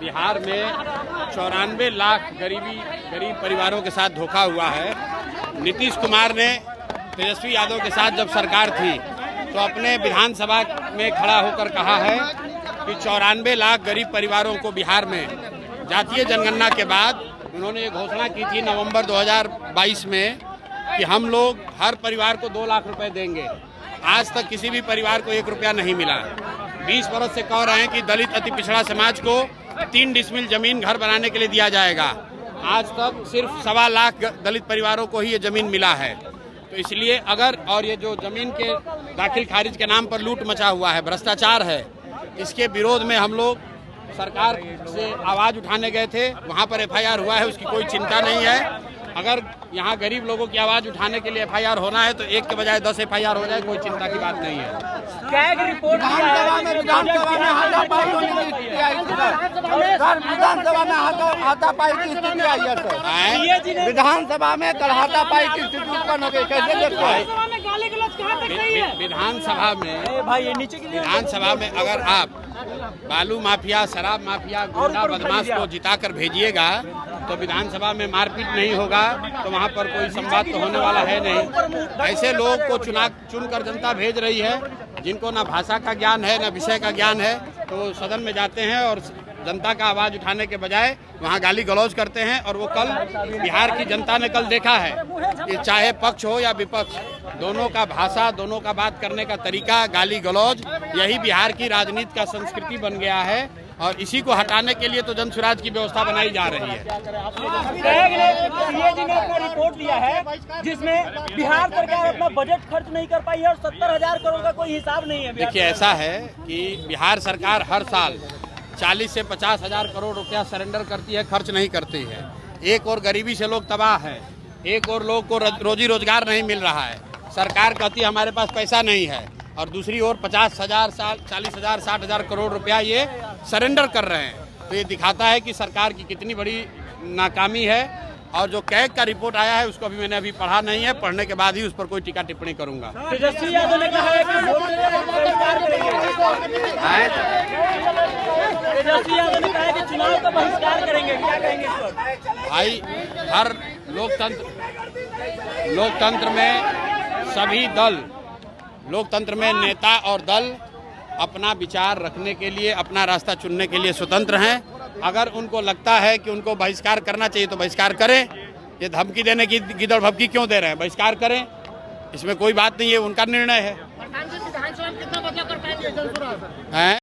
बिहार में 94 लाख गरीब परिवारों के साथ धोखा हुआ है। नीतीश कुमार ने तेजस्वी यादव के साथ जब सरकार थी तो अपने विधानसभा में खड़ा होकर कहा है कि 94 लाख गरीब परिवारों को बिहार में जातीय जनगणना के बाद उन्होंने ये घोषणा की थी नवंबर 2022 में कि हम लोग हर परिवार को 2 लाख रुपए देंगे। आज तक किसी भी परिवार को 1 रुपया नहीं मिला। 20 वर्ष से कह रहे हैं कि दलित अति पिछड़ा समाज को 3 डिसमिल जमीन घर बनाने के लिए दिया जाएगा। आज तक सिर्फ 1.25 लाख दलित परिवारों को ही ये जमीन मिला है। तो इसलिए अगर और ये जो जमीन के दाखिल खारिज के नाम पर लूट मचा हुआ है, भ्रष्टाचार है, इसके विरोध में हम लोग सरकार से आवाज़ उठाने गए थे। वहाँ पर FIR हुआ है, उसकी कोई चिंता नहीं है। अगर यहाँ गरीब लोगों की आवाज़ उठाने के लिए FIR होना है तो 1 के बजाय 10 FIR हो जाए, कोई चिंता की बात नहीं है। विधानसभा में हाथापाई की स्थिति आई है सर। विधानसभा में कल हाथापाई की स्थिति उत्पन्न हो गई, कैसे देखते हैं? विधानसभा में अगर आप बालू माफिया, शराब माफिया, गुंडा बदमाश को जिताकर भेजिएगा तो विधानसभा में मारपीट नहीं होगा, तो वहाँ पर कोई संवाद तो होने वाला है नहीं। ऐसे लोग को चुनकर जनता भेज रही है जिनको ना भाषा का ज्ञान है ना विषय का ज्ञान है, तो सदन में जाते हैं और जनता का आवाज़ उठाने के बजाय वहाँ गाली गलौज करते हैं। और वो कल बिहार की जनता ने कल देखा है कि चाहे पक्ष हो या विपक्ष, दोनों का भाषा, दोनों का बात करने का तरीका, गाली गलौज, यही बिहार की राजनीति का संस्कृति बन गया है। और इसी को हटाने के लिए तो जन स्वराज की व्यवस्था बनाई जा रही है। सीएजी ने अपना रिपोर्ट दिया है जिसमें बिहार सरकार अपना बजट खर्च नहीं कर पाई है और 70,000 करोड़ का कोई हिसाब नहीं है। देखिए, ऐसा है कि बिहार सरकार हर साल 40 से 50,000 करोड़ रुपया सरेंडर करती है, खर्च नहीं करती है। एक और गरीबी से लोग तबाह है, एक और लोग को रोजी रोजगार नहीं मिल रहा है। सरकार कहती है हमारे पास पैसा नहीं है, और दूसरी ओर 50,000, 40,000, 60,000 करोड़ रुपया ये सरेंडर कर रहे हैं। तो ये दिखाता है कि सरकार की कितनी बड़ी नाकामी है। और जो कैग का रिपोर्ट आया है उसको मैंने अभी पढ़ा नहीं है, पढ़ने के बाद ही उस पर कोई टीका टिप्पणी करूंगा। तेजस्वी यादव ने कहा है कि चुनाव का बहिष्कार करेंगे, क्या कहेंगे इस पर? भाई, हर लोकतंत्र में सभी दल, लोकतंत्र में नेता और दल अपना विचार रखने के लिए, अपना रास्ता चुनने के लिए स्वतंत्र हैं। अगर उनको लगता है कि उनको बहिष्कार करना चाहिए तो बहिष्कार करें। ये धमकी देने की गिदड़ भभकी क्यों दे रहे हैं? बहिष्कार करें, इसमें कोई बात नहीं है, उनका निर्णय है।